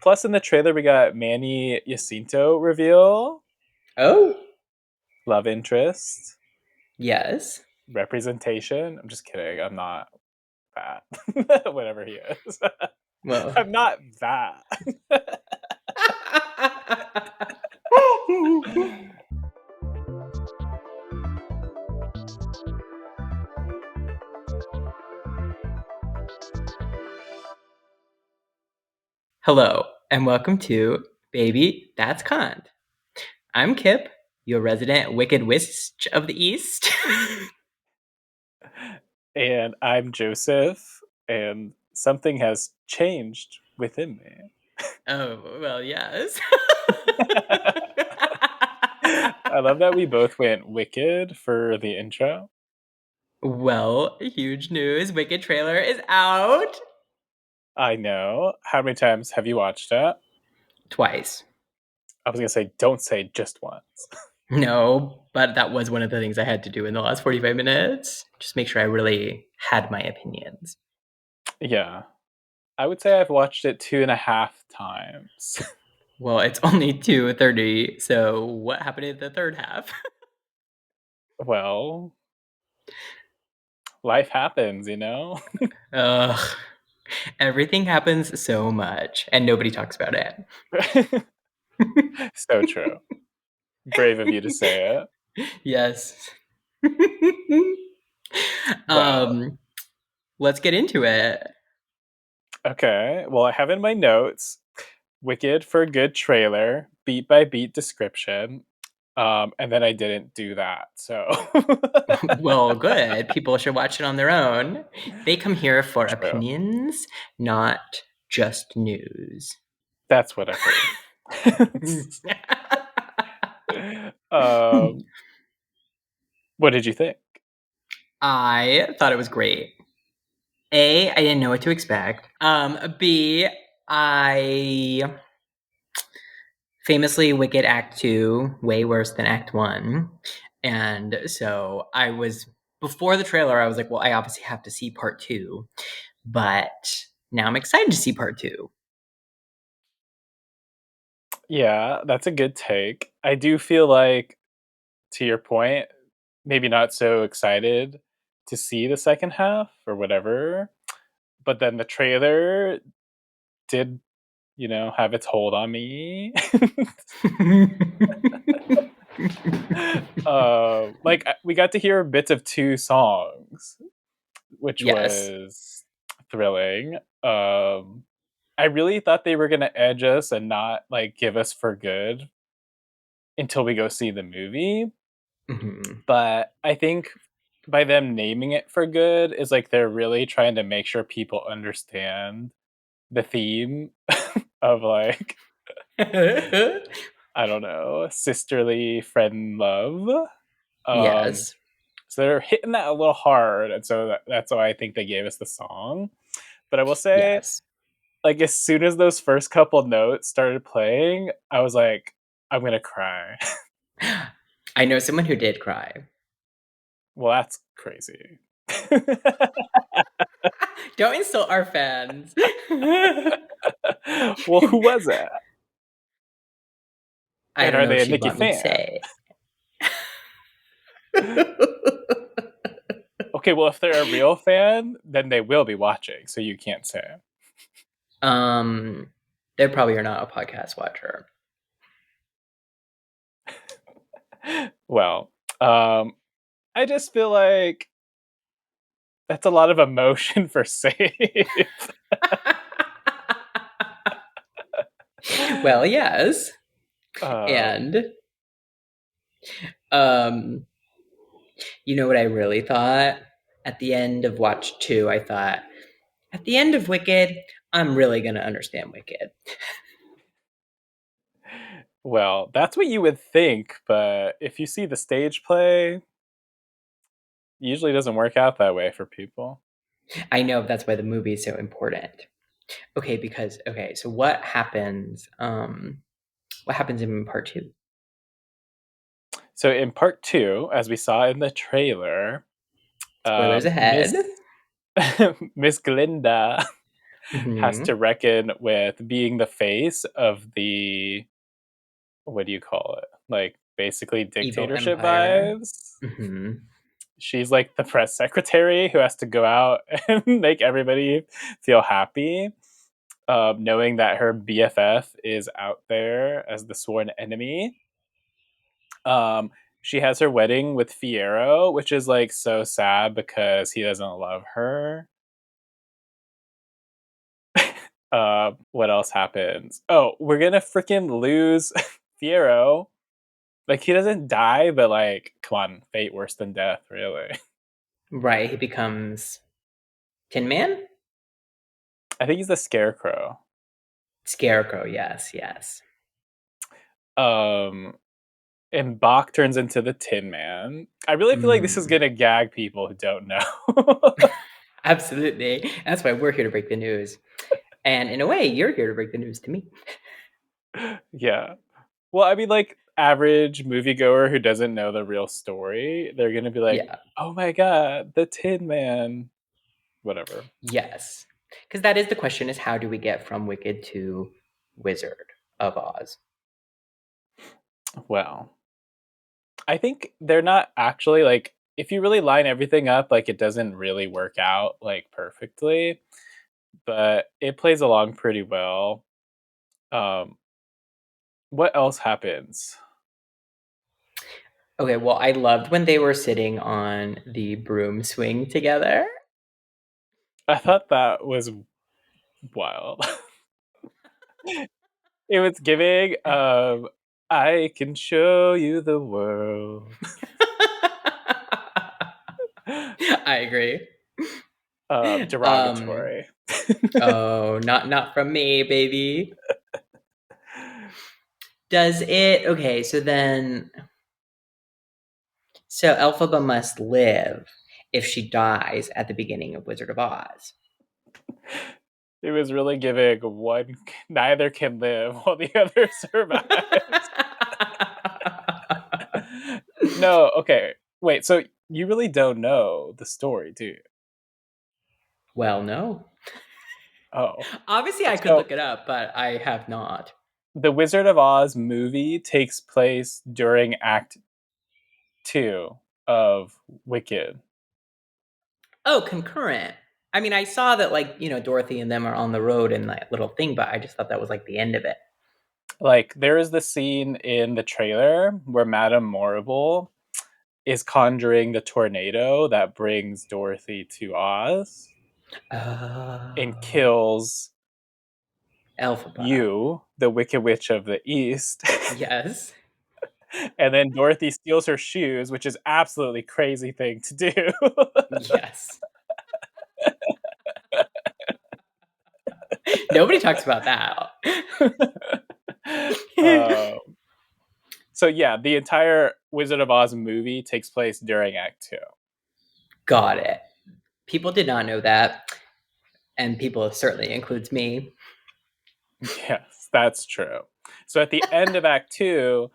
plus in the trailer we got Manny Jacinto reveal. Oh, Love interest. yes. Representation. I'm just kidding. I'm not that. Whatever he is. Well. I'm not that. Hello, and welcome to Baby That's Cont. I'm Kip, your resident Wicked Witch of the East. And I'm Joseph, and something has changed within me. Oh, well, yes. I love that we both went Wicked for the intro. Well, huge news. Wicked trailer is out. I know. How many times have you watched it? Twice. I was going to say, don't say just once. No, but that was one of the things I had to do in the last 45 minutes. Just make sure I really had my opinions. Yeah. I would say I've watched it 2.5 times. Well, it's only 2:30, so what happened in the third half? Well, life happens, you know? Ugh. Everything happens so much, and nobody talks about it. So true. Brave of you to say it. Yes. Well, Let's get into it. okay. Well, I have in my notes Wicked for a good trailer, beat by beat description. And then I didn't do that. So Well, good. People should watch it on their own. They come here for True. opinions, not just news. That's what I heard. What did you think? I thought it was great. A, I didn't know what to expect. B, I famously Wicked Act 2, way worse than Act 1. And so I was, before the trailer, I was like, well, I obviously have to see part 2. But now I'm excited to see part 2. Yeah, that's a good take. I do feel like, to your point, maybe not so excited to see the second half or whatever. But then the trailer did, have its hold on me. We got to hear bits of 2 songs, which Yes. was thrilling. I really thought they were gonna edge us and not give us for good until we go see the movie. Mm-hmm. But I think by them naming it for good is they're really trying to make sure people understand the theme of I don't know, sisterly friend love. Yes. So they're hitting that a little hard, and so that's why I think they gave us the song. But I will say, Yes. as soon as those first couple notes started playing, I was like, I'm gonna cry. I know someone who did cry. Well, that's crazy. Don't insult our fans. Well, who was it? I And don't are know if they a she'd Nicki want me to fan? say. Okay, well, if they're a real fan, then they will be watching, so you can't say. They probably are not a podcast watcher. Well, I just feel like that's a lot of emotion for Save. Well, yes. Um, And you know what I really thought? At the end of Watch 2, I thought, at the end of Wicked, I'm really going to understand Wicked. well, that's what you would think, but if you see the stage play, it usually doesn't work out that way for people. I know that's why the movie is so important. Okay, so what happens in part 2? So in part 2, as we saw in the trailer, Spoilers ahead. Miss Miss Glinda has Hmm. to reckon with being the face of the, what do you call it? Like basically Evil dictatorship empire. vibes. Hmm. She's like the press secretary who has to go out and make everybody feel happy, knowing that her BFF is out there as the sworn enemy. Um, she has her wedding with Fiero, which is like so sad because he doesn't love her. What else happens? Oh, we're gonna freaking lose Fiero. Like he doesn't die, but like, come on, fate worse than death, really. Right, he becomes Tin Man? I think he's the Scarecrow. Scarecrow, yes, yes. Um, and Bach turns into the Tin Man. I really feel like this is Mm. gonna gag people who don't know. Absolutely. That's why we're here to break the news. And in a way, you're here to break the news to me. Yeah. Well, I mean, like average moviegoer who doesn't know the real story, they're gonna be like, Yeah, "Oh my god, the Tin Man!" Whatever. yes. Because that is the question: is how do we get from Wicked to Wizard of Oz? Well, I think they're not actually like. If you really line everything up, like it doesn't really work out like perfectly, but it plays along pretty well. Um, what else happens? Okay, well, I loved when they were sitting on the broom swing together. I thought that was wild. It was giving, "I can show you the world." I agree. Um, Derogatory. oh, not from me, baby. Does it okay, so Elphaba must live if she dies at the beginning of Wizard of Oz. It was really giving one neither can live while the other survives. No, okay. Wait, so you really don't know the story, do you? Well, no. Oh. Obviously, I could So look it up, but I have not. the Wizard of Oz movie takes place during Act 2 of Wicked. Oh, concurrent. I mean, I saw that, like, Dorothy and them are on the road in that little thing, but I just thought that was like the end of it. Like there is the scene in the trailer where Madame Morrible is conjuring the tornado that brings Dorothy to Oz and Oh, kills Elphaba. you, the Wicked Witch of the East. Yes. And then Dorothy steals her shoes, which is absolutely crazy thing to do. Yes. Nobody talks about that. um, so yeah, the entire Wizard of Oz movie takes place during Act 2. Got it. People did not know that, and people certainly includes me. Yes, that's true. So at the end of Act 2,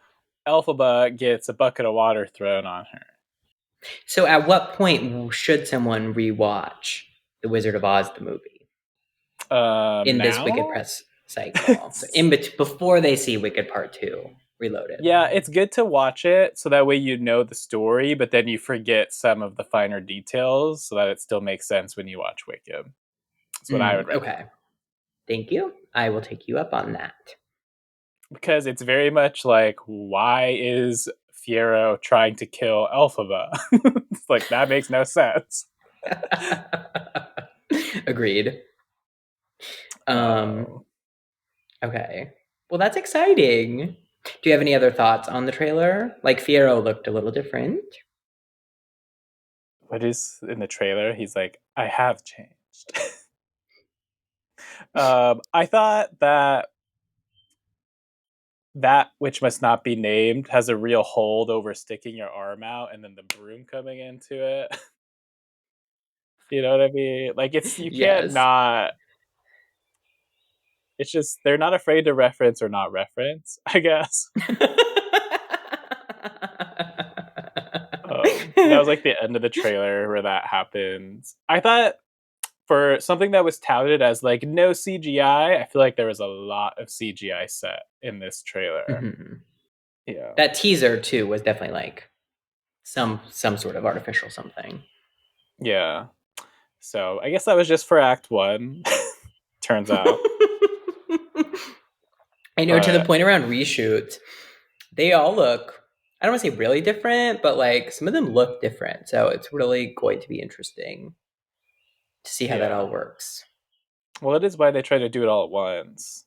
Elphaba gets a bucket of water thrown on her. So, at what point should someone rewatch The Wizard of Oz, the movie, in this Wicked Now? press cycle? So, before they see Wicked Part Two, Reloaded. Yeah, it's good to watch it so that way you know the story, but then you forget some of the finer details so that it still makes sense when you watch Wicked. That's what I would recommend. Okay. Thank you. I will take you up on that. Because it's very much like, why is Fiero trying to kill Elphaba? It's like, that makes no sense. Agreed. Um, Um, okay. Well, that's exciting. Do you have any other thoughts on the trailer? Like Fiero looked a little different. what is in the trailer? He's like, I have changed. I thought that that which must not be named has a real hold over sticking your arm out and then the broom coming into it. You know what I mean? Like it's you can't Yes. not. It's just they're not afraid to reference or not reference. I guess. That was like the end of the trailer where that happens. I thought for something that was touted as like no CGI, I feel like there was a lot of CGI set in this trailer. Mm-hmm. Yeah. That teaser too was definitely like some sort of artificial something. Yeah. So I guess that was just for Act One, turns out. I know to the But point around reshoots, they all look, I don't want to say really different, but like some of them look different. So it's really going to be interesting to see how that yeah. all works. Well, it is why they try to do it all at once.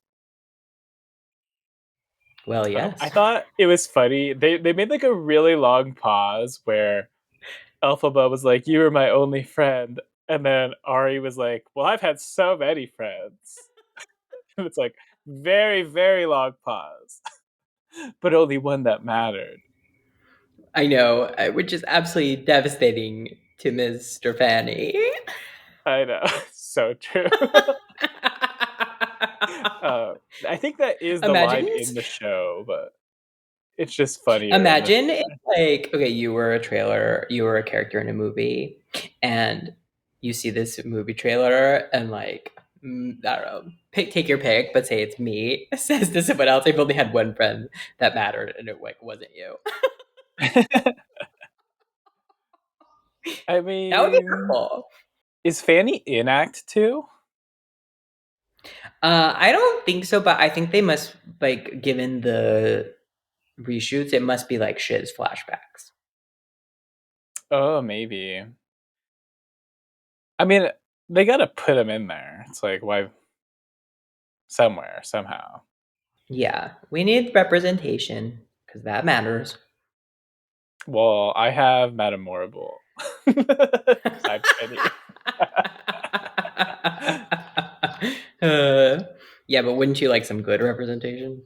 Well, I yes. thought it was funny. They made like a really long pause where Elphaba was like, "You were my only friend," and then Ari was like, "Well, I've had so many friends." And it's like very very long pause, but only one that mattered. I know, which is absolutely devastating to Mr. Fanny. I know, so true. uh, I think that is the line Imagine, in the show, but it's just funnier in this imagine if, way. like, okay, you were a trailer, you were a character in a movie, and you see this movie trailer, and like, I don't know, take your pick, but say it's me, says to someone else, I've only had one friend that mattered, and it like wasn't you. I That would be mean, hurtful. is Fanny in Act Two? I don't think so, but I think they must, like, given the reshoots, it must be like Shiz flashbacks. Oh, maybe. I mean, they gotta put him in there. It's like why somewhere somehow. Yeah, we need representation because that matters. Well, I have Metamorable besides Penny. uh, yeah, but wouldn't you like some good representation?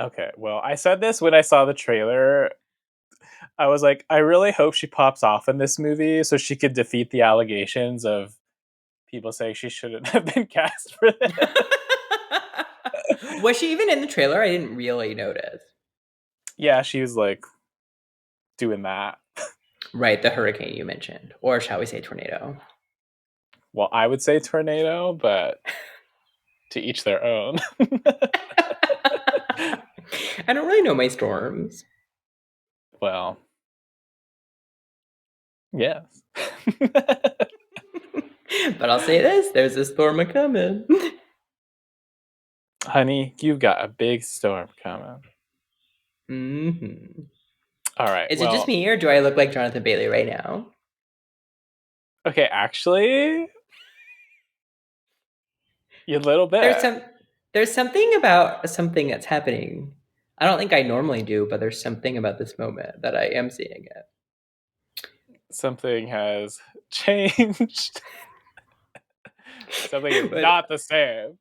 Okay, well, I said this when I saw the trailer. I was like, I really hope she pops off in this movie so she could defeat the allegations of people saying she shouldn't have been cast for this. Was she even in the trailer? I didn't really notice. Yeah, she was like doing that. Right, the hurricane you mentioned, or shall we say tornado? Well, I would say tornado, but to each their own. I don't really know my storms. Well, yes. But I'll say this, there's a storm a coming. Honey, you've got a big storm coming. Mm-hmm. All right. Is it just Well, me, or do I look like Jonathan Bailey right now? okay, actually, a little There's bit. some there's something about something that's happening. I don't think I normally do, but there's something about this moment that I am seeing it. Something has changed. Something is But not the same.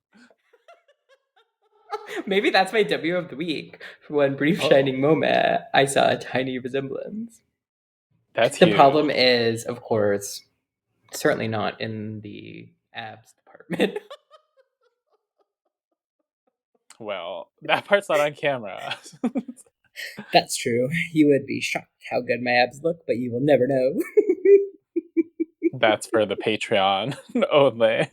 maybe that's my W of the week. For one brief Oh, shining moment, I saw a tiny resemblance. that's The huge. problem is, of course, certainly not in the abs department. Well, that part's not on camera. That's true. You would be shocked how good my abs look, but you will never know. That's for the Patreon only.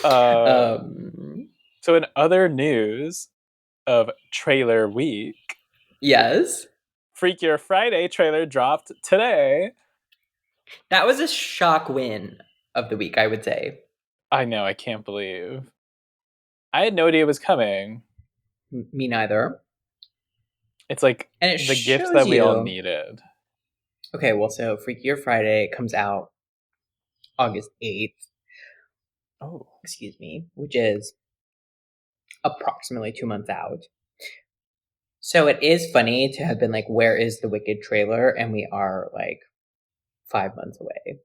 Uh, um, so, in other news of trailer week, yes, Freakier Friday trailer dropped today. that was a shock win of the week, I would say. I know, I can't believe. I had no idea it was coming. Me neither. It's like And it the gift shows that we all you. needed. Okay, well, so Freakier Friday comes out August 8th, Oh, excuse me, which is approximately 2 months out. So it is funny to have been like, where is the Wicked trailer? And we are like 5 months away,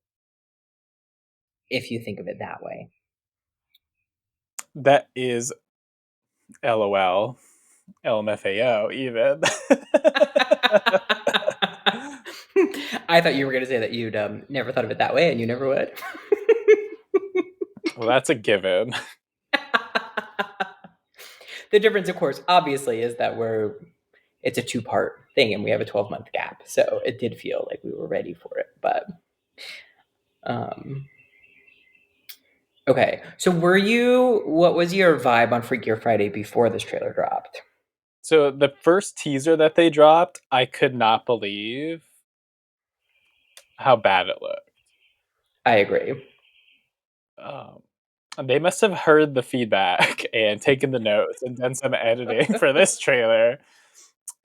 if you think of it that way. that is LOL. LMFAO, even. I thought you were going to say that you'd never thought of it that way, and you never would. Well, that's a given. The difference, of course, obviously, is that it's a 2-part thing, and we have a 12-month gap. So it did feel like we were ready for it, but Um, okay, so what was your vibe on Freakier Friday before this trailer dropped? So the first teaser that they dropped, I could not believe how bad it looked. I agree. Um, they must have heard the feedback and taken the notes and done some editing for this trailer.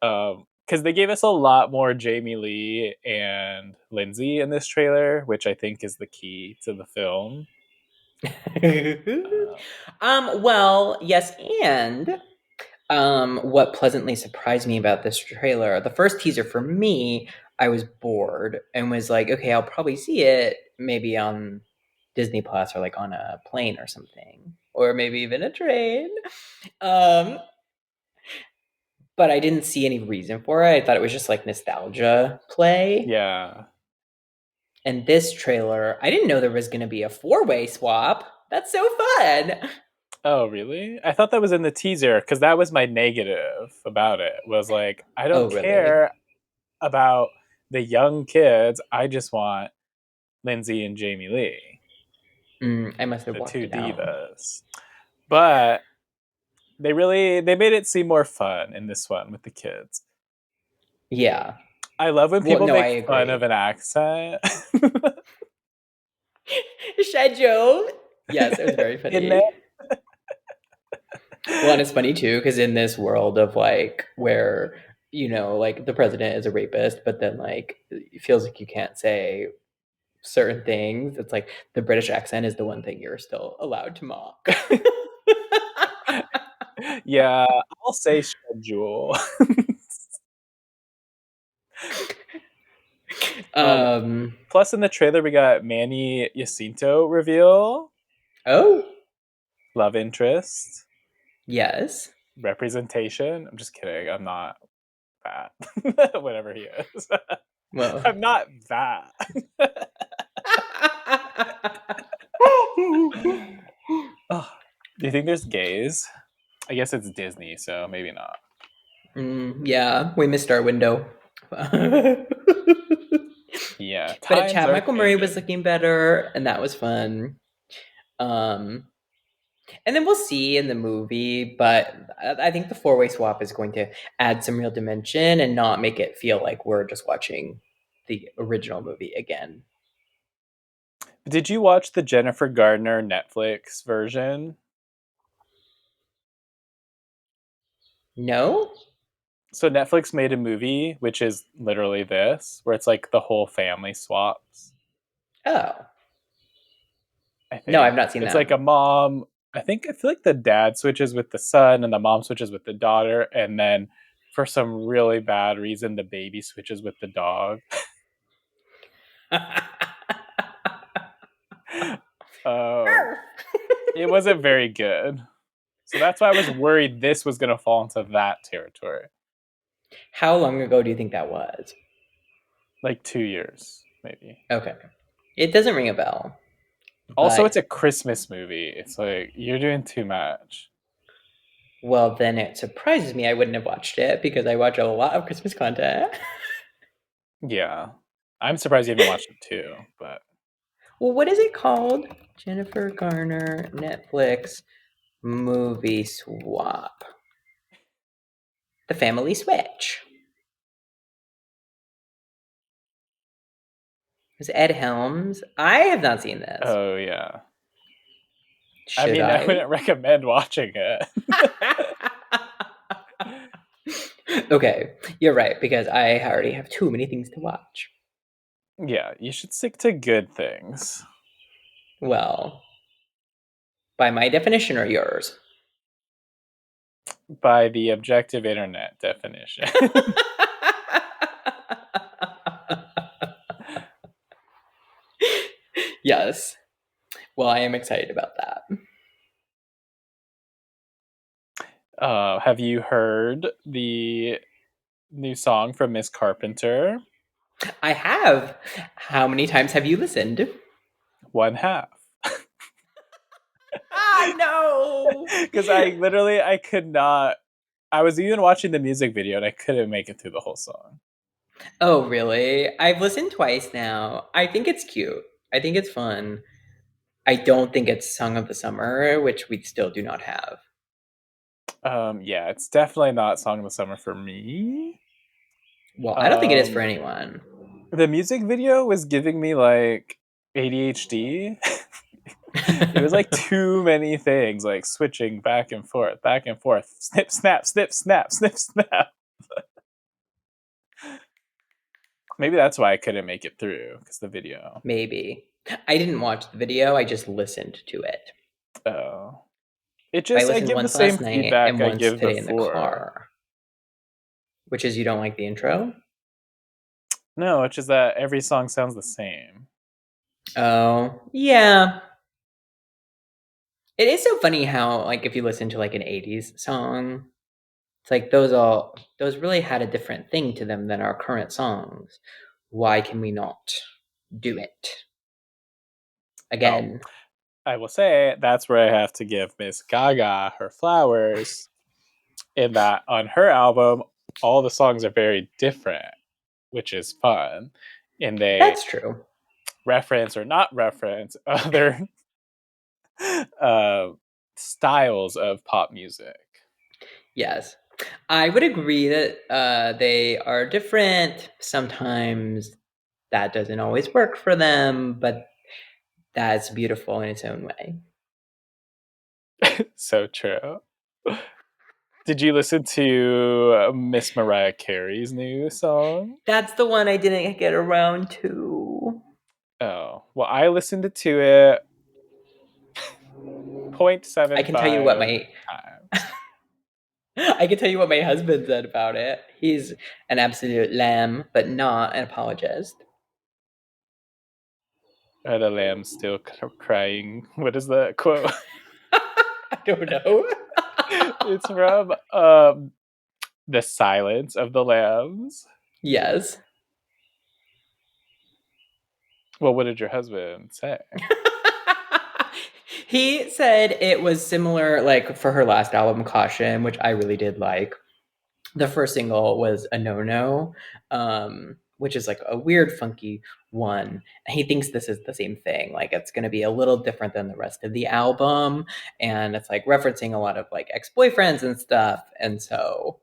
Because they gave us a lot more Jamie Lee and Lindsay in this trailer, which I think is the key to the film. Uh, Well, yes, and what pleasantly surprised me about this trailer, the first teaser for me, I was bored and was like, okay, I'll probably see it maybe on Disney Plus or like on a plane or something, or maybe even a train. Um, but I didn't see any reason for it. I thought it was just like nostalgia play. yeah. And this trailer, I didn't know there was going to be a four-way swap. That's so fun. Oh, really? I thought that was in the teaser because that was my negative about it. Was like, I don't Oh, really? care about the young kids. I just want Lindsay and Jamie Lee, I must have the blocked two it out. divas. But they made it seem more fun in this one with the kids. Yeah. I love when Well, people no, I make fun agree. of an accent. Schedule. Yes, it was very in there. funny. Well, and it's funny too, because in this world of like where, like the president is a rapist, but then like it feels like you can't say certain things. It's like the British accent is the one thing you're still allowed to mock. Yeah, I'll say schedule. um, um, Plus, in the trailer, we got Manny Jacinto reveal, oh, love interest, yes. representation. I'm just kidding. I'm not that. Whatever he is. Well, I'm not that. Oh, do you think there's gays? I guess it's Disney, so maybe not. yeah, we missed our window. Yeah, But times Chad are Michael Murray was changing. looking better, and that was fun. Um, and then we'll see in the movie, but I think the four-way swap is going to add some real dimension and not make it feel like we're just watching the original movie again. Did you watch the Jennifer Gardner Netflix version? No? So Netflix made a movie which is literally this, where it's like the whole family swaps. Oh. I No, I've think not seen it's like that. a mom. I feel like the dad switches with the son and the mom switches with the daughter, and then for some really bad reason, the baby switches with the dog. uh, it wasn't very good. So that's why I was worried this was going to fall into that territory. How long ago do you think that was? Like 2 years, maybe. Okay. It doesn't ring a bell, Also, it's but a Christmas movie. It's like, you're doing too much. well, then it surprises me I wouldn't have watched it because I watch a lot of Christmas content. Yeah. I'm surprised you haven't watched it too, but Well, what is it called? Jennifer Garner Netflix movie swap. The Family Switch. It was Ed Helms. I have not seen this. oh, yeah. I Should mean, I I? wouldn't recommend watching it. Okay, you're right, because I already have too many things to watch. Yeah, you should stick to good things Well, by my definition or yours? by the objective internet definition. Yes. Well, I am excited about that. Have you heard the new song from Miss Carpenter? I have. How many times have you listened? One half. Ah, no. Because I could not. I was even watching the music video and I couldn't make it through the whole song. Oh, really? I've listened twice now. I think it's cute. I think it's fun. I don't think it's Song of the Summer, which we still do not have. Yeah, it's definitely not Song of the Summer for me. Well, I don't think it is for Um, anyone. the music video was giving me like ADHD. It was like too many things, like switching back and forth, snip, snap, snip, snap, snip, snap. Maybe that's why I couldn't make it through because the video. Maybe. I didn't watch the video, I just listened to it. Oh, it But I just I listened give the once same last night feedback and I once give today in the before. car, which is you don't like the intro? No, it's just that every song sounds the same. Oh, yeah. It is so funny how, like, if you listen to like an 80s song, it's like those really had a different thing to them than our current songs. Why can we not do it Oh, again? I will say that's where I have to give Miss Gaga her flowers. In that on her album, all the songs are very different, which is fun. And they That's true. reference or not reference other uh, styles of pop music. Yes. I would agree that they are different. Sometimes that doesn't always work for them, but that's beautiful in its own way. So true. Did you listen to Miss Mariah Carey's new song? That's the one I didn't get around to. Oh, well, I listened to it I can tell you what 0.75 my times. I can tell you what my husband said about it. He's an absolute lamb, but not an apologist. Are the lambs still crying? What is the quote? I don't know. It's from The Silence of the Lambs. Yes. Well, what did your husband say? He said it was similar, like for her last album, Caution, which I really did like. The first single was a no no, which is like a weird, funky one. He thinks this is the same thing. Like it's going to be a little different than the rest of the album. And it's like referencing a lot of like ex boyfriends and stuff. And so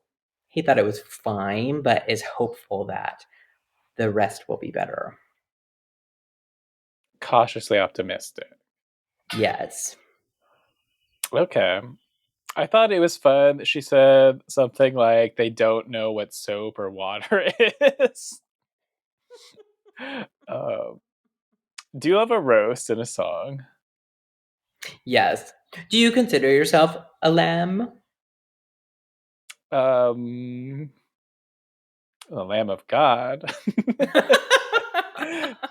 he thought it was fine, but is hopeful that the rest will be better. Cautiously optimistic. Yes. Okay. I thought it was fun. She said something like they don't know what soap or water is. um, do you have a roast in a song? Yes. Do you consider yourself a lamb? The Lamb of God.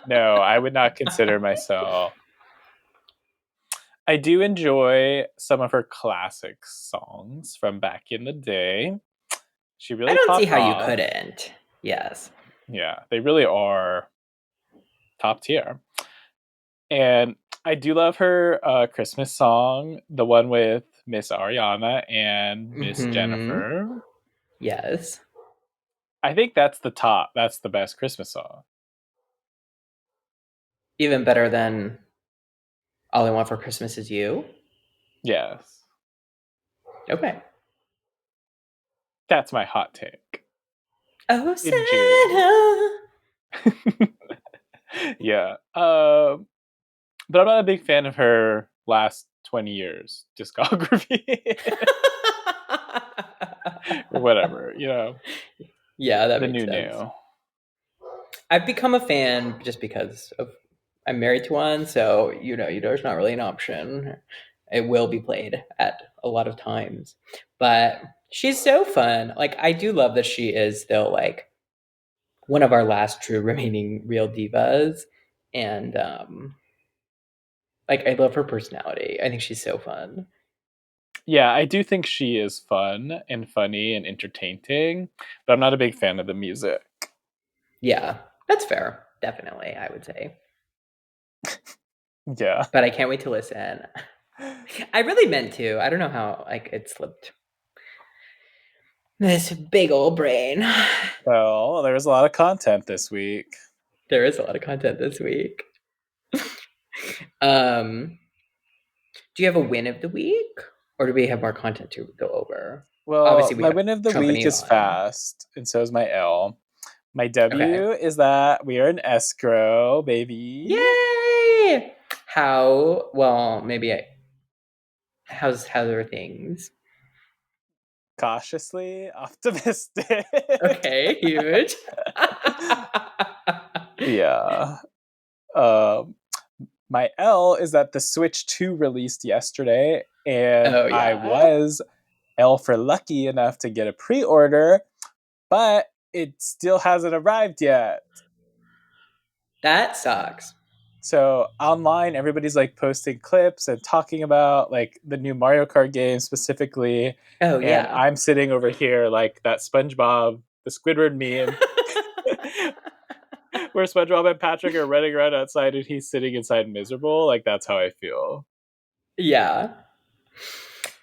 No, I would not consider myself. I do enjoy some of her classic songs from back in the day. She I really don't see popped how you off. couldn't. Yes. Yeah, they really are top tier. And I do love her Christmas song, the one with Miss Ariana and Miss Mm-hmm. Jennifer. Yes. I think that's the top. That's the best Christmas song. Even better than All I Want for Christmas Is You. Yes. Okay. That's my hot take. Oh, In June. Santa. Yeah. But I'm not a big fan of her last 20 years discography. Or whatever, Yeah, that the makes new sense. new. I've become a fan just because of I'm married to one, so there's not really an option. It will be played at a lot of times, but she's so fun. Like I do love that she is still like one of our last true remaining real divas, and like I love her personality. I think she's so fun. Yeah, I do think she is fun and funny and entertaining, but I'm not a big fan of the music. Yeah, that's fair. Definitely, I would say. Yeah. But I can't wait to listen. I really meant to. I don't know how like it slipped this big old brain. Well, there was a lot of content this week. There is a lot of content this week. Um, do you have a win of the week, or do we have more content to go over? Well, Obviously, we my have win of the Trump and week is Elon. fast, and so is my L. My Okay. W is that we are in escrow, baby. Yay! How well? Maybe how are things? Cautiously optimistic. Okay, huge. Yeah. Um, my L is that the Switch 2 released yesterday, and Oh I yeah, was L for lucky enough to get a pre order, but it still hasn't arrived yet. that sucks. So online, everybody's like posting clips and talking about like the new Mario Kart game specifically, Oh and yeah. I'm sitting over here like that SpongeBob, the Squidward meme, where SpongeBob and Patrick are running around outside and he's sitting inside miserable. Like that's how I feel. Yeah.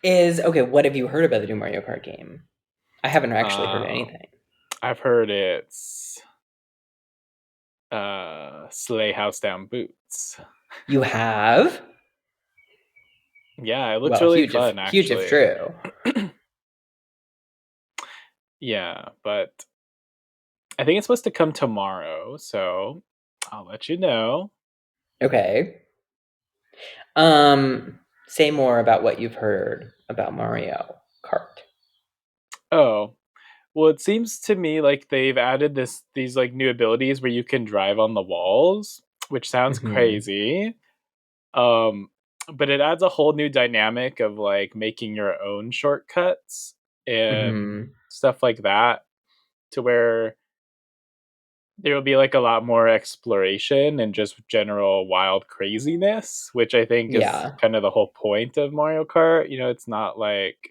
Is okay. What have you heard about the new Mario Kart game? I haven't actually heard Um, anything. I've heard it's Sleigh House Down Boots. You have? Yeah, it looks Well, really huge fun if actually. true. Yeah, but I think it's supposed to come tomorrow, so I'll let you know. Okay. Um, say more about what you've heard about Mario Kart. Oh, well, it seems to me like they've added these like new abilities where you can drive on the walls, which sounds Mm-hmm. crazy. Um, but it adds a whole new dynamic of like making your own shortcuts and Mm-hmm. stuff like that, to where there will be like a lot more exploration and just general wild craziness, which I think is Yeah. kind of the whole point of Mario Kart. You know, it's not like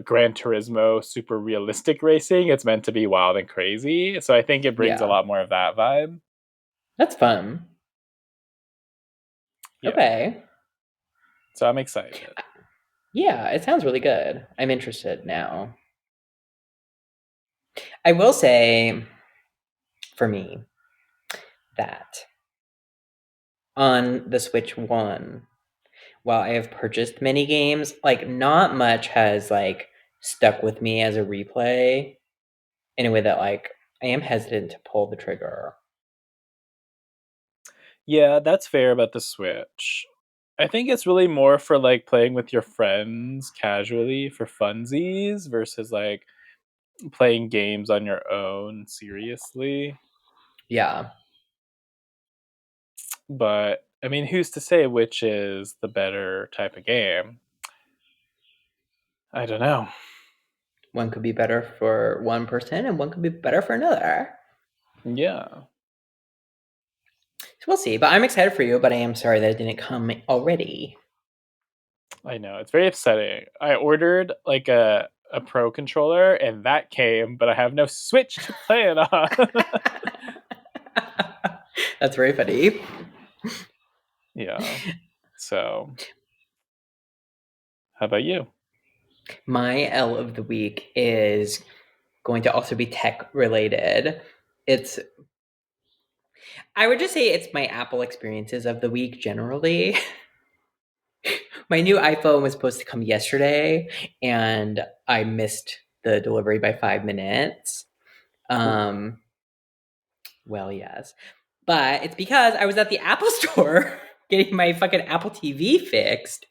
Gran Turismo super realistic racing. It's meant to be wild and crazy. So I think it brings a Yeah. lot more of that vibe. That's fun. Yeah. Okay. So I'm excited. Yeah, it sounds really good. I'm interested now. I will say, for me, that on the Switch 1, while I have purchased many games, like not much has like stuck with me as a replay in a way that like I am hesitant to pull the trigger. Yeah, that's fair about the Switch. I think it's really more for like playing with your friends casually for funsies versus like playing games on your own seriously. Yeah. But I mean, who's to say which is the better type of game? I don't know. One could be better for one person and one could be better for another. Yeah, So we'll see. But I'm excited for you, but I am sorry that it didn't come already. I know. It's very upsetting. I ordered like a pro controller and that came, but I have no Switch to play it on. That's very funny. Yeah. So, how about you? My L of the week is going to also be tech related. It's I would just say it's my Apple experiences of the week generally. My new iPhone was supposed to come yesterday and I missed the delivery by 5 minutes. Ooh. Um, well, yes. But it's because I was at the Apple store getting my fucking Apple TV fixed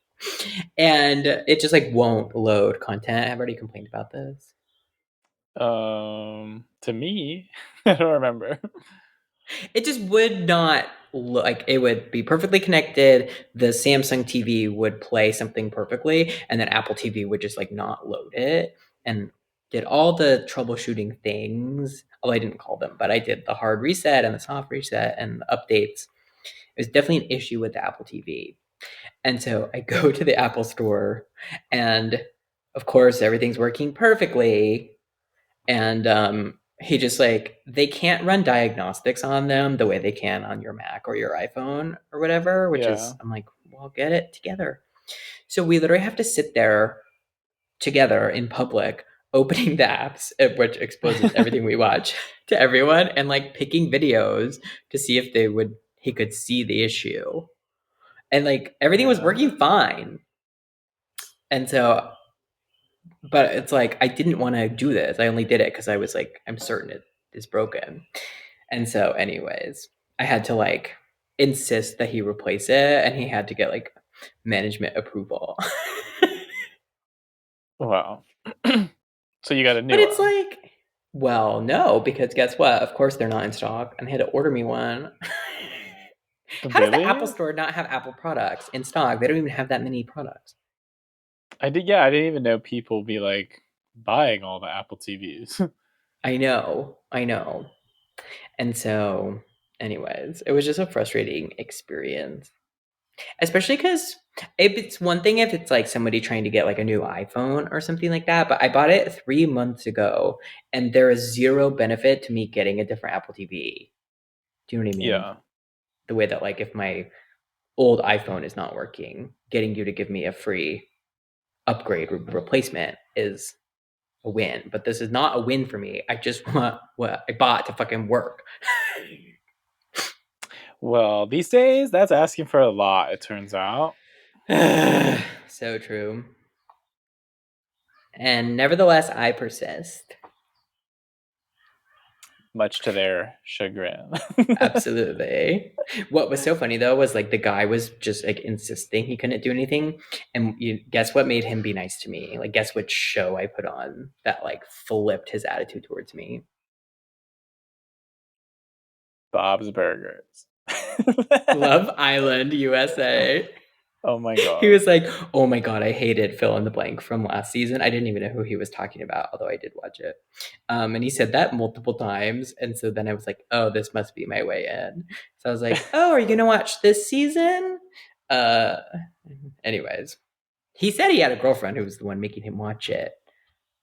and it just like won't load content. I've already complained about this. To me, I don't remember. It just would not look like it would be perfectly connected. The Samsung TV would play something perfectly, and then Apple TV would just like not load it. And did all the troubleshooting things. Well, I didn't call them, but I did the hard reset and the soft reset and the updates. It was definitely an issue with the Apple TV. And so I go to the Apple store, and of course, everything's working perfectly. And he just like they can't run diagnostics on them the way they can on your Mac or your iPhone or whatever, which is Yeah. I'm like, well, get it together. So we literally have to sit there together in public opening the apps, which exposes everything we watch to everyone, and like picking videos to see if he could see the issue. And like everything was Yeah. working fine. And so, but it's like I didn't want to do this. I only did it because I was like, I'm certain it is broken. And so, anyways, I had to like insist that he replace it, and he had to get like management approval. Wow. So you got a But new it's one. like, well, no, because guess what? Of course they're not in stock, and I had to order me one. How does the Apple Really? Store not have Apple products in stock? They don't even have that many products. I did. Yeah, I didn't even know people be like buying all the Apple TVs. I know, I know. And so, anyways, it was just a frustrating experience. Especially because it's one thing if it's like somebody trying to get like a new iPhone or something like that, but I bought it 3 months ago and there is zero benefit to me getting a different Apple TV. Do you know what I mean? Yeah. The way that like if my old iPhone is not working, getting you to give me a free upgrade replacement is a win. But this is not a win for me. I just want what I bought to fucking work. Well, these days that's asking for a lot. It turns out, So true. And nevertheless, I persist. much to their chagrin. Absolutely. What was so funny though was like the guy was just like insisting he couldn't do anything, and you guess what made him be nice to me? Like, guess what show I put on that like flipped his attitude towards me? Bob's Burgers. Love Island, USA. Oh my He god. was like, "Oh my god, I hated fill in the blank from last season." I didn't even know who he was talking about, although I did watch it. And he said that multiple times, and so then I was like, "Oh, this must be my way in." So I was like, "Oh, are you gonna watch this season?" Uh, anyways, he said he had a girlfriend who was the one making him watch it,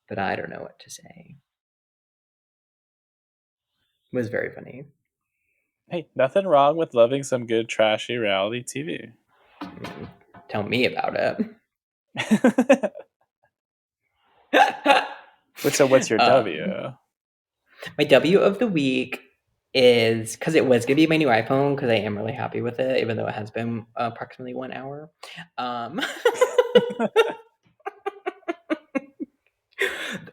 but I don't know what to say. It was very funny. Hey, nothing wrong with loving some good trashy reality TV. I mean, tell me about it. So what's your um, W? My W of the week is because it was going to be my new iPhone because I am really happy with it, even though it has been approximately 1 hour. Um,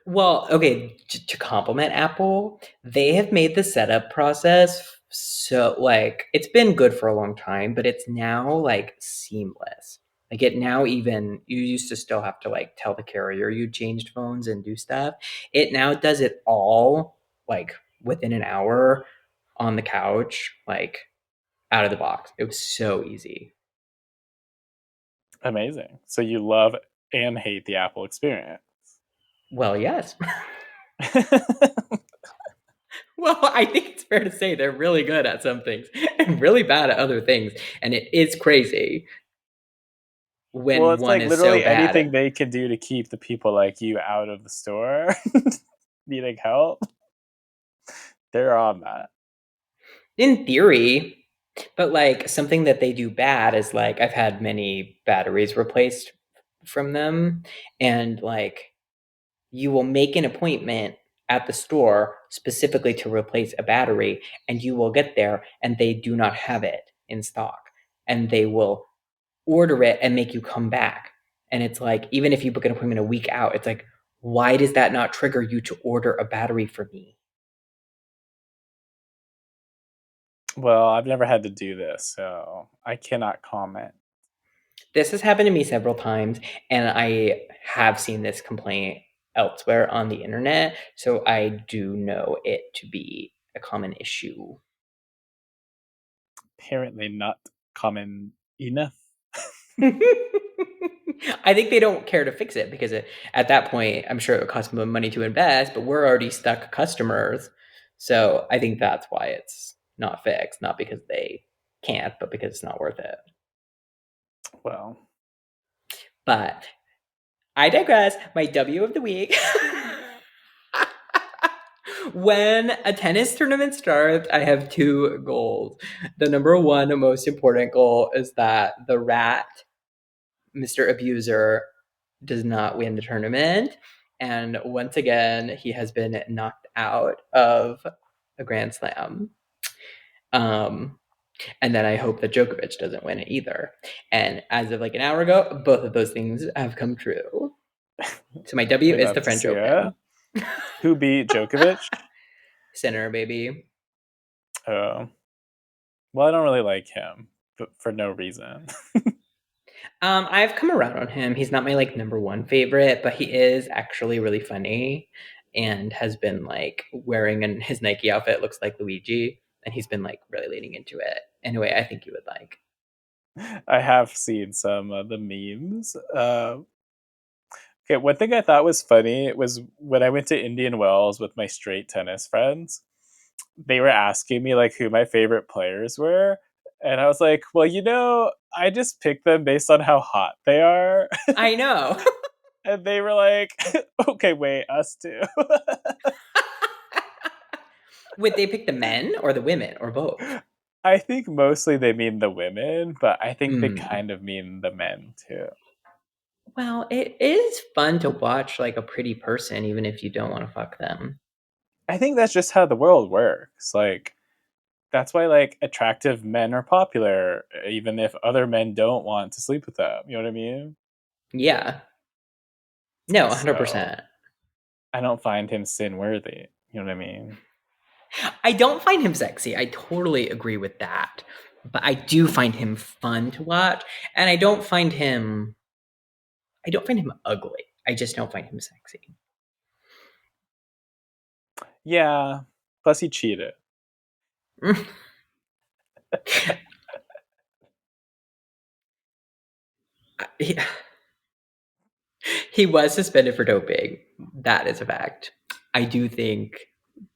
well, okay, to compliment Apple, they have made the setup process so like it's been good for a long time, but it's now like seamless. Like it now even you used to still have to like tell the carrier you changed phones and do stuff. It now does it all like within an hour on the couch, like out of the box. It was so easy. Amazing. So you love and hate the Apple experience. Well, yes. Well, I think it's fair to say they're really good at some things and really bad at other things. And it is crazy Well, when it's one like is so literally bad. anything they can do to keep the people like you out of the store needing help. They're on that. In theory, but like something that they do bad is like I've had many batteries replaced from them. And like you will make an appointment at the store specifically to replace a battery, and you will get there and they do not have it in stock. And they will order it and make you come back. And it's like, even if you book an appointment a week out, it's like, why does that not trigger you to order a battery for me? Well, I've never had to do this, so I cannot comment. This has happened to me several times, and I have seen this complaint elsewhere on the internet. So I do know it to be a common issue. Apparently not common enough. I think they don't care to fix it because at that point, I'm sure it would cost them money to invest, but we're already stuck customers. So I think that's why it's not fixed, not because they can't, but because it's not worth it. Well, But I digress. My W of the week. When a tennis tournament starts, I have two goals. The number one most important goal is that the rat, Mr. Abuser, does not win the tournament. And once again, he has been knocked out of a Grand Slam. Um, and then I hope that Djokovic doesn't win it either. And as of like an hour ago, both of those things have come true. So my W We is love the to French see it. Open. Who beat Djokovic? Sinner, baby. Oh, well, I don't really like him, but for no reason. I've come around on him. He's not my like number one favorite, but he is actually really funny and has been like wearing his Nike outfit looks like Luigi, and he's been like really leaning into it. Anyway, I think you would like. I have seen some of the memes. Okay, one thing I thought was funny was when I went to Indian Wells with my straight tennis friends. They were asking me like who my favorite players were, and I was like, "Well, I just picked them based on how hot they are." I know. And they were like, "Okay, wait, us too." Would they pick the men or the women or both? I think mostly they mean the women, but I think they Hmm. kind of mean the men too. Well, it is fun to watch like a pretty person, even if you don't want to fuck them. I think that's just how the world works. Like that's why like attractive men are popular, even if other men don't want to sleep with them. You know what I mean? Yeah. No, So 100%. I don't find him sin worthy. You know what I mean? I don't find him sexy. I totally agree with that. But I do find him fun to watch, and I don't find him ugly. I just don't find him sexy. Yeah. Plus he cheated. he, he was suspended for doping. That is a fact. I do think,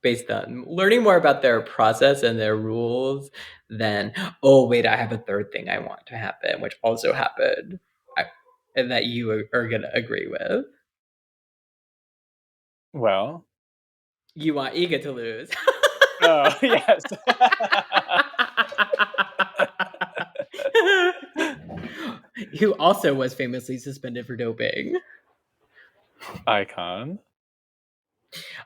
based on learning more about their process and their rules, then, oh, wait, I have a third thing I want to happen, which also happened, I, and that you are going to agree with. Well, You want Iga to lose. oh yes. Who also was famously suspended for doping. Icon.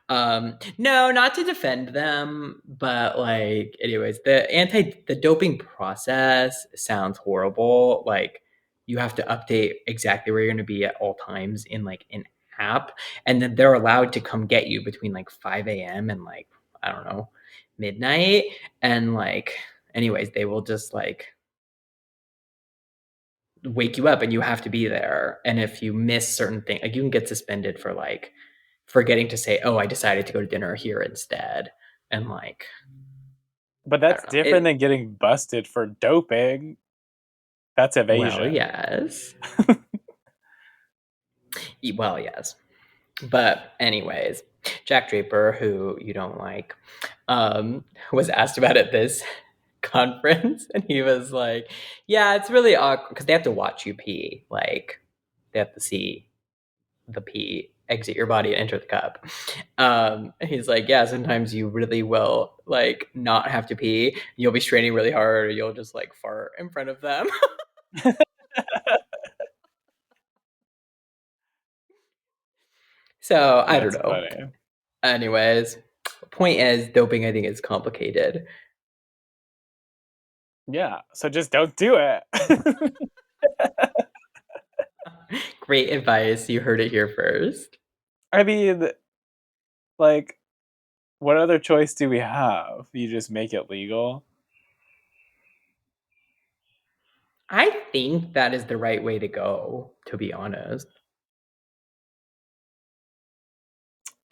No, not to defend them, but like, anyways, the doping process sounds horrible. Like, you have to update exactly where you're going to be at all times in like an app, and then they're allowed to come get you between like 5 a.m. and like I don't know midnight, and like, anyways, they will just like wake you up and you have to be there. And if you miss certain things, like you can get suspended for like forgetting to say, "Oh, I decided to go to dinner here instead." And like, But I that's don't know. different than getting busted for doping. That's Well, evasion. yes. Well, yes. But anyways, Jack Draper, who you don't like, was asked about at this conference, and he was like, "Yeah, it's really awkward because they have to watch you pee. Like, they have to see the pee exit your body and enter the cup." He's like, yeah, sometimes you really will like not have to pee. You'll be straining really hard, or you'll just like fart in front of them. So I don't That's know. funny. Anyways, point is, doping I think is complicated. Yeah. So just don't do it. Great advice. You heard it here first. I mean, like, what other choice do we have? You just make it legal? I think that is the right way to go, to be honest.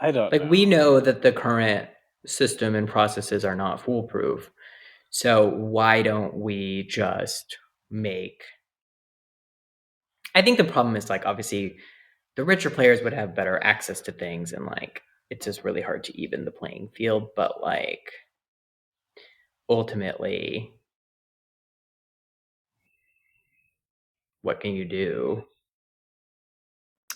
I don't Like, we know. know that the current system and processes are not foolproof. So why don't we just make I think the problem is like obviously the richer players would have better access to things and like it's just really hard to even the playing field, but like ultimately what can you do?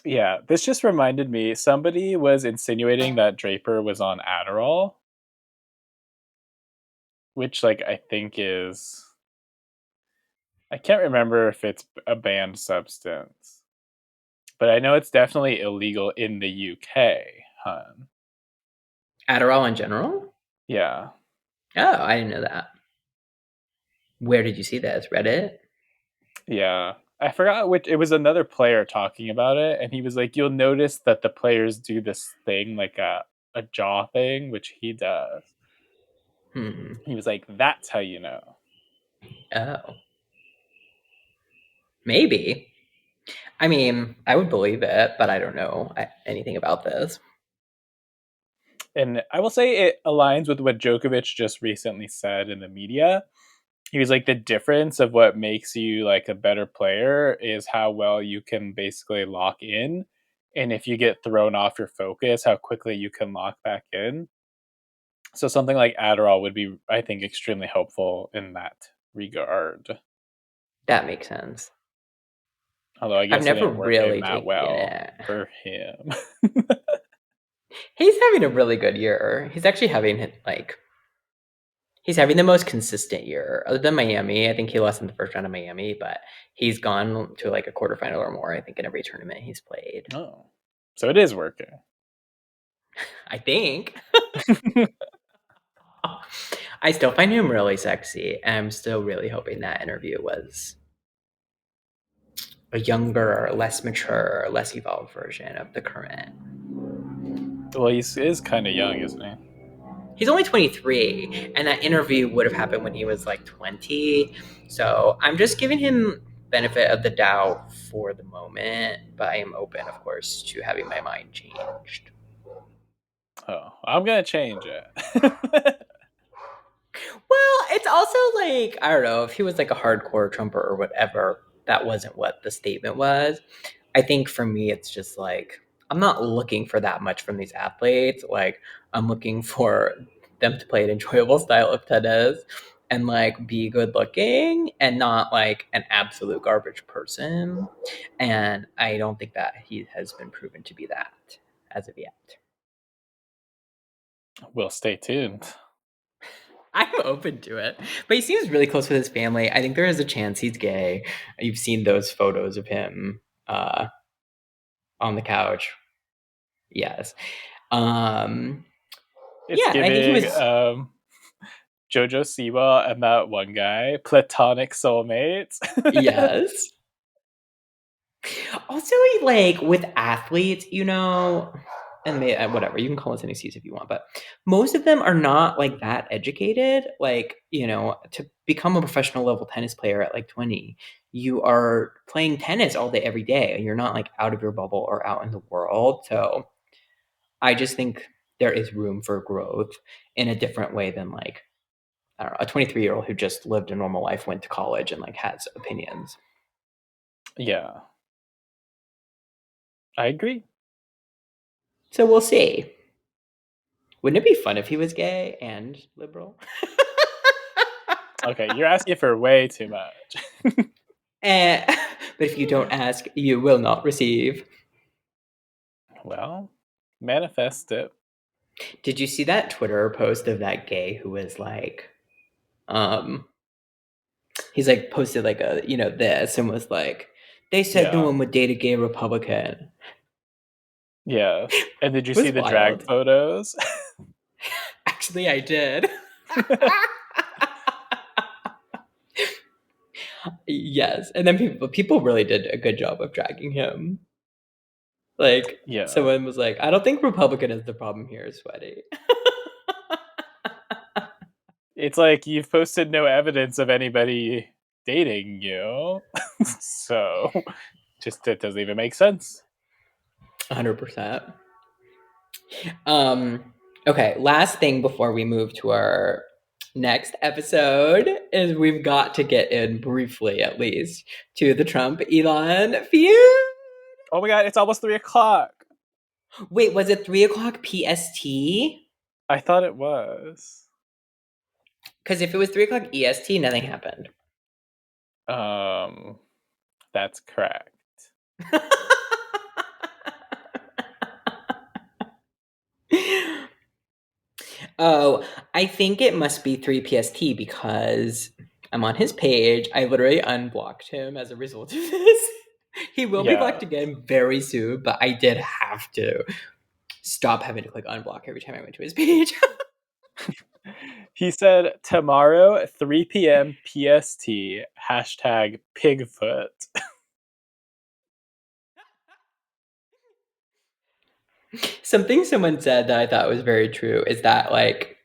Yeah, this just reminded me somebody was insinuating that Draper was on Adderall, which like I think is I can't remember if it's a banned substance. but I know it's definitely illegal in the UK, hun. Adderall in general? Yeah. Oh, I didn't know that. Where did you see this? Reddit? Yeah. I forgot which it was another player talking about it, and he was like, you'll notice that the players do this thing, like a jaw thing, which he does. Hmm. He was like, that's how you know. Oh, maybe. I mean, I would believe it, but I don't know anything about this. And I will say it aligns with what Djokovic just recently said in the media. He was like, the difference of what makes you like a better player is how well you can basically lock in. And if you get thrown off your focus, how quickly you can lock back in. So something like Adderall would be, I think, extremely helpful in that regard. That makes sense. Although I I've guess it never didn't work in really that taken well it. for him. He's having a really good year. He's actually having like he's having the most consistent year other than Miami. I think he lost in the first round of Miami, but he's gone to like a quarterfinal or more, I think, in every tournament he's played. Oh, so it is working. I think. I still find him really sexy, and I'm still really hoping that interview was a younger, less mature, less evolved version of the current. Well, he is kind of young, isn't he? He's only 23, and that interview would have happened when he was like 20. So I'm just giving him benefit of the doubt for the moment, but I am open, of course, to having my mind changed. Oh, I'm gonna change it. Well, it's also like, I don't know, if he was like a hardcore Trumper or whatever, that wasn't what the statement was. I think for me, it's just like, I'm not looking for that much from these athletes. Like, I'm looking for them to play an enjoyable style of tennis and like be good looking and not like an absolute garbage person. And I don't think that he has been proven to be that as of yet. We'll stay tuned. I'm open to it. But he seems really close with his family. I think there is a chance he's gay. You've seen those photos of him on the couch. Yes. Um, It's yeah, and I think he giving was. Jojo Siwa and that one guy platonic soulmates. Yes. Also, like with athletes, and whatever, you can call us an excuse if you want, but most of them are not like that educated. Like, to become a professional level tennis player at like 20, you are playing tennis all day, every day. You're not like out of your bubble or out in the world. So I just think there is room for growth in a different way than like, I don't know, a 23-year-old who just lived a normal life, went to college, and like has opinions. Yeah, I agree. So we'll see. Wouldn't it be fun if he was gay and liberal? Okay, you're asking for way too much. Eh, but if you don't ask, you will not receive. Well, manifest it. Did you see that Twitter post of that gay who was like, um, he's like posted like this and was like, they said no Yeah. one would date a gay Republican. Yes. And did you It see was the drag wild. photos? Actually, I did. Yes, and then people really did a good job of dragging him. Like Yeah. someone was like, I don't think Republican is the problem here, sweaty. It's like you've posted no evidence of anybody dating you. So just it doesn't even make sense. 100%. Okay, last thing before we move to our next episode is we've got to get in briefly, at least, to the Trump Elon feud. Oh my god, it's almost 3 o'clock. Wait, was it 3 o'clock PST? I thought it was. Because if it was 3 o'clock EST, nothing happened. Um that's correct. Oh, I think it must be 3 PST because I'm on his page. I literally unblocked him as a result of this. He will be Yeah. blocked again very soon, but I did have to stop having to click unblock every time I went to his page. He said tomorrow, 3 p.m. PST, hashtag pigfoot. Something someone said that I thought was very true is that, like,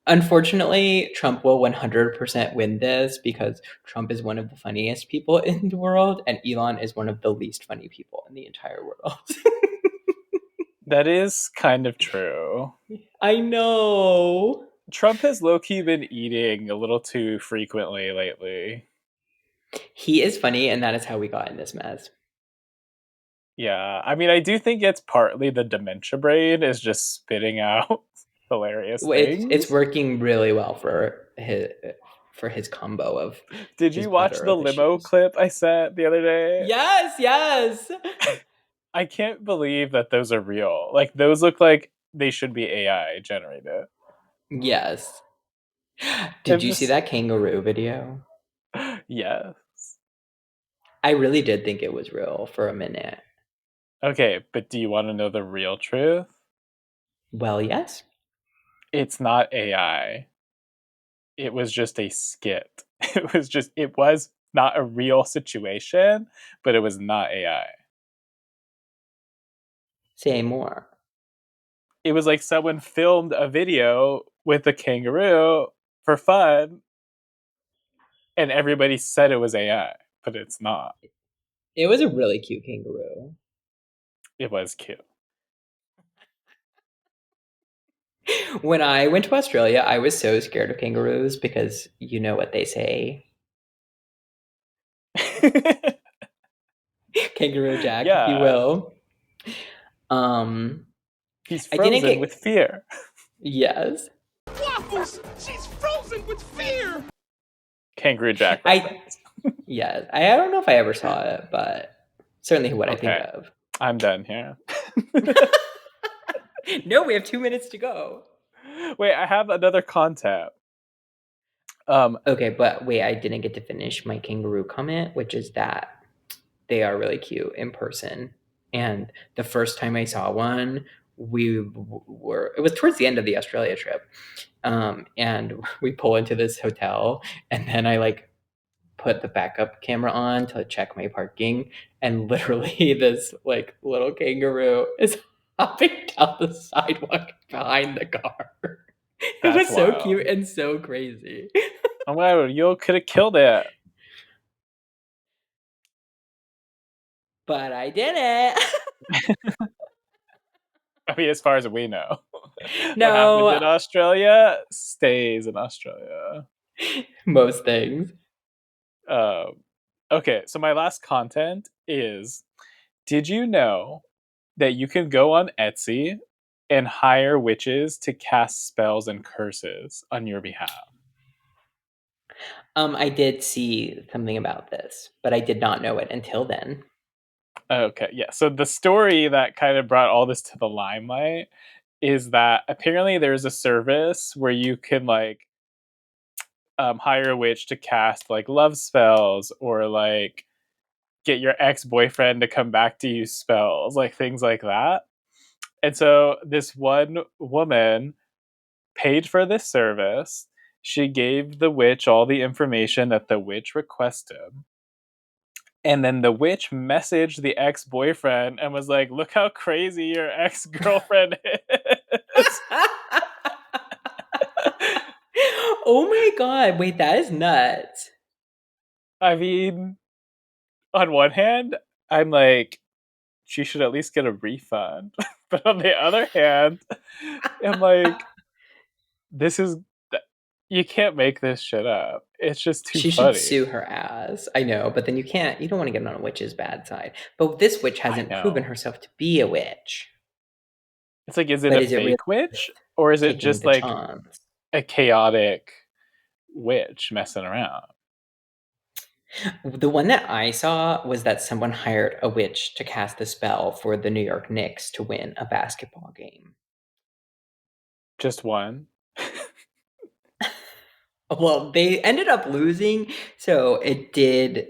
unfortunately, Trump will 100% win this because Trump is one of the funniest people in the world, and Elon is one of the least funny people in the entire world. That is kind of true. I know. Trump has low key been eating a little too frequently lately. He is funny, and that is how we got in this mess. Yeah, I mean, I do think it's partly the dementia brain is just spitting out hilarious It's things. working really well for his combo of Did his you watch butter the of limo issues. clip I sent the other day? Yes, yes, I can't believe that those are real. Like, those look like they should be AI generated. yes. Did It's you see just, that kangaroo video? yeah. I really did think it was real for a minute. Okay, but do you want to know the real truth? Well, yes. It's not AI. It was just a skit. It was not a real situation, but it was not AI. Say more. It was like someone filmed a video with a kangaroo for fun, and everybody said it was AI, but it's not. It was a really cute kangaroo. It was cute. When I went to Australia, I was so scared of kangaroos because you know what they say. Kangaroo Jack, if you Yeah, will. Um, he's I didn't frozen with get fear. yes. Waffles! She's frozen with fear! Kangaroo Jack I reference. yes. I don't know if I ever saw it, but certainly what I think Okay, of. I'm done here. No, we have 2 minutes to go. Wait, I have another content. Um, Okay, but wait, I didn't get to finish my kangaroo comment, which is that they are really cute in person. And the first time I saw one, it was towards the end of the Australia trip. And we pull into this hotel, and then I like put the backup camera on to check my parking, and literally this like little kangaroo is hopping down the sidewalk behind the car. It that's was so wild. cute and so crazy. Oh wow, you could have killed it. But I didn't. I mean, as far as we know, what happened in No, Australia stays in Australia. most things. Um, okay, so my last content is: did you know that you can go on Etsy and hire witches to cast spells and curses on your behalf? I did see something about this, but I did not know it until then. Okay, yeah. So the story that kind of brought all this to the limelight is that apparently there's a service where you can like hire a witch to cast like love spells or like get your ex-boyfriend to come back to you spells, like things like that. And so this one woman paid for this service. She gave the witch all the information that the witch requested. And then the witch messaged the ex-boyfriend and was like, "Look how crazy your ex-girlfriend is." Oh my god, wait, that is nuts. I mean, on one hand, I'm like, she should at least get a refund. But on the other hand, I'm like, this is you can't make this shit up. It's just too She should funny. sue her ass. I know, but then you don't want to get on a witch's bad side. But this witch I hasn't proven know. herself to be a witch. It's like, is it But a is it really fake witch or is it taking just the like chance? a chaotic witch messing around? The one that I saw was that someone hired a witch to cast a spell for the New York Knicks to win a basketball game. Just one? Well, they ended up losing, so it did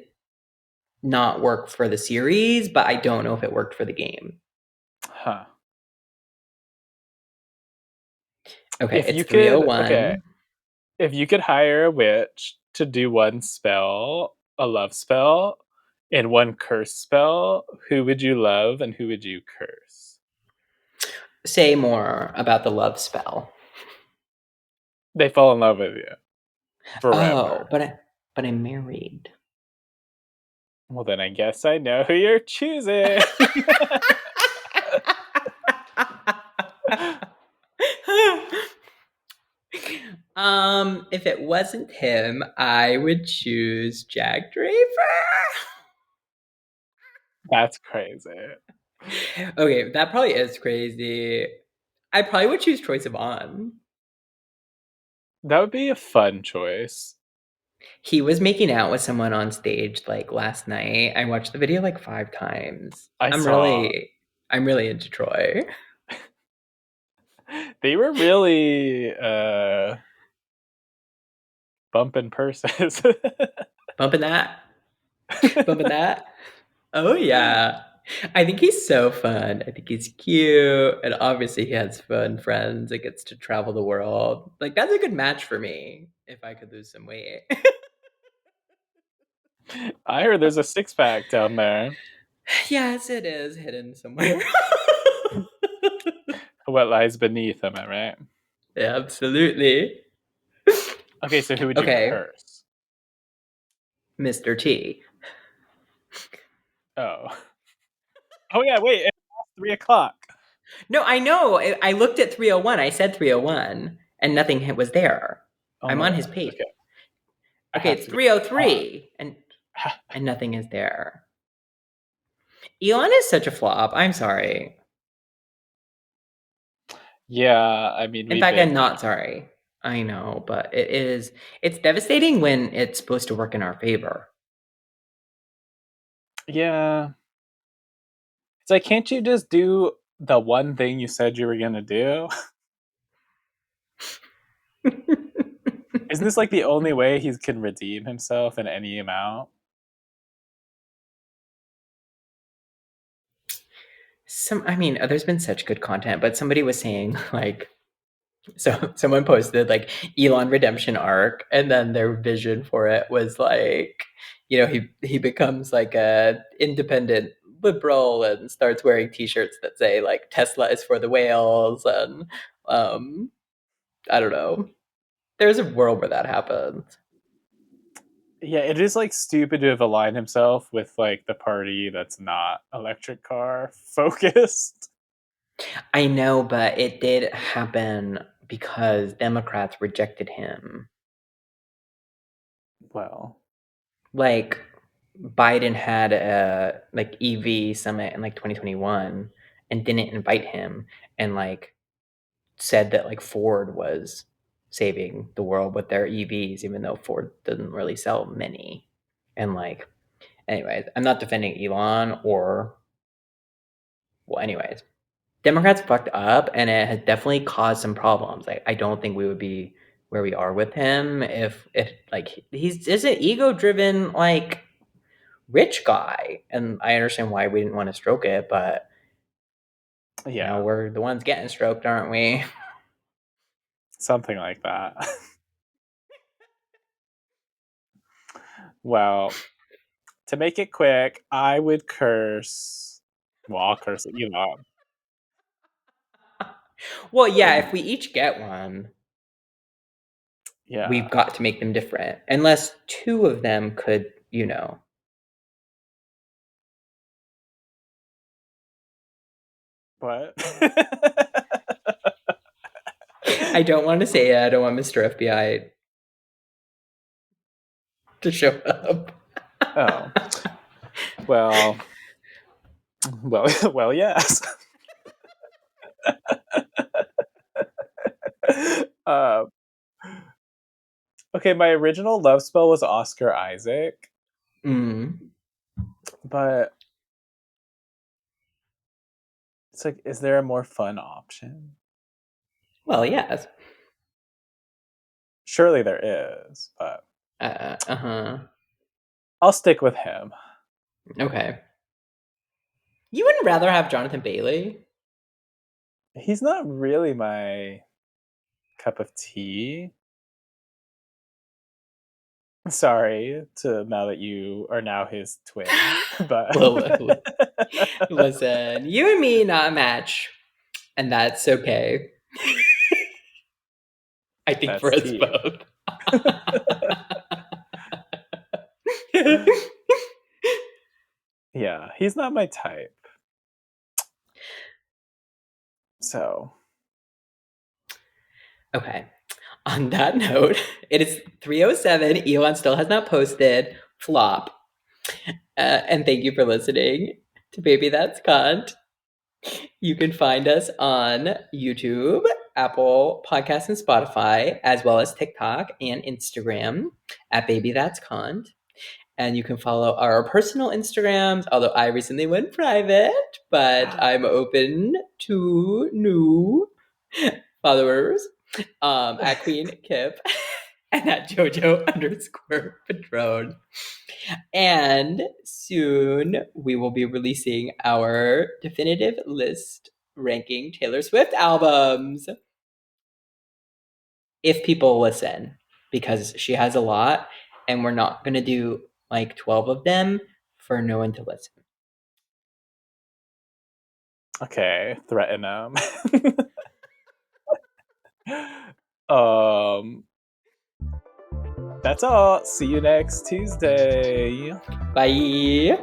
not work for the series, but I don't know if it worked for the game. Huh. Okay, If it's you could, okay, 301. if you could hire a witch to do one spell, a love spell, and one curse spell, who would you love and who would you curse? Say more about the love spell. They fall in love with you Oh, forever. but I'm married. Well, then I guess I know who you're choosing. If it wasn't him, I would choose Jack Draper. That's crazy. Okay, that probably is crazy. I probably would choose Troye Sivan. That would be a fun choice. He was making out with someone on stage like last night. I watched the video like 5 times. I I'm saw really I'm really into Troy. they were really bumping purses. Bumping that. Bumping that. Oh yeah. I think he's so fun. I think he's cute. And obviously he has fun friends and gets to travel the world. Like that's a good match for me if I could lose some weight. I heard there's a six pack down there. Yes, it is hidden somewhere. What lies beneath, am I right? Absolutely. Okay, so who would you Okay, curse? Mr. T. Oh. Oh yeah, wait, it's 3 o'clock. No, I know. I looked at 301. I said 301 and nothing was there. Oh I'm my on his god. page. Okay. I Okay, have it's to get on. 303 and nothing is there. Elon is such a flop. I'm sorry. Yeah, I mean In we've fact, I'm been not sorry. I know, but it's devastating when it's supposed to work in our favor. yeah. It's like, can't you just do the one thing you said you were gonna do? Isn't this like the only way he can redeem himself in any amount? I mean, there's been such good content, but somebody was saying like, so someone posted like Elon redemption arc, and then their vision for it was like, he becomes like a independent liberal and starts wearing T-shirts that say like Tesla is for the whales, and um, I don't know. There's a world where that happens. Yeah, it is like stupid to have aligned himself with like the party that's not electric car focused. I know, but it did happen because Democrats rejected him. Well, Like Biden had a like EV summit in like 2021 and didn't invite him, and like said that like Ford was saving the world with their EVs even though Ford doesn't really sell many. And like anyways, I'm not defending Elon or well anyways. Democrats fucked up and it has definitely caused some problems. Like I don't think we would be where we are with him if like he's is an ego driven like rich guy, and I understand why we didn't want to stroke it, but yeah, we're the ones getting stroked, aren't we? something like that. Well, to make it quick, I would curse. Well, I'll curse Elon. Well, yeah, if we each get one, Yeah. we've got to make them different. Unless two of them could, What? I don't want to say it. I don't want Mr. FBI to show up. Oh. Well, well, yes. um, okay, my original love spell was Oscar Isaac, Mm. but it's like, is there a more fun option? Well, yes. Surely there is, but Uh huh. I'll stick with him. Okay. You wouldn't rather have Jonathan Bailey? He's not really my cup of tea. Sorry to now that you are now his twin, but Well, listen, you and me not a match, and that's okay. I think for that's us tea. both. Yeah, he's not my type. So, Okay. On that note, it is 3:07. Elon still has not posted. Flop. And thank you for listening to Baby That's Cont. You can find us on YouTube, Apple Podcasts, and Spotify, as well as TikTok and Instagram at Baby That's Cont. And you can follow our personal Instagrams, although I recently went private, but I'm open to new followers at Queen Kip and at JoJo_Patron. And soon we will be releasing our definitive list ranking Taylor Swift albums. If people listen, because she has a lot, and we're not going to do like 12 of them for no one to listen. okay, threaten him. um, that's all. See you next Tuesday. Bye.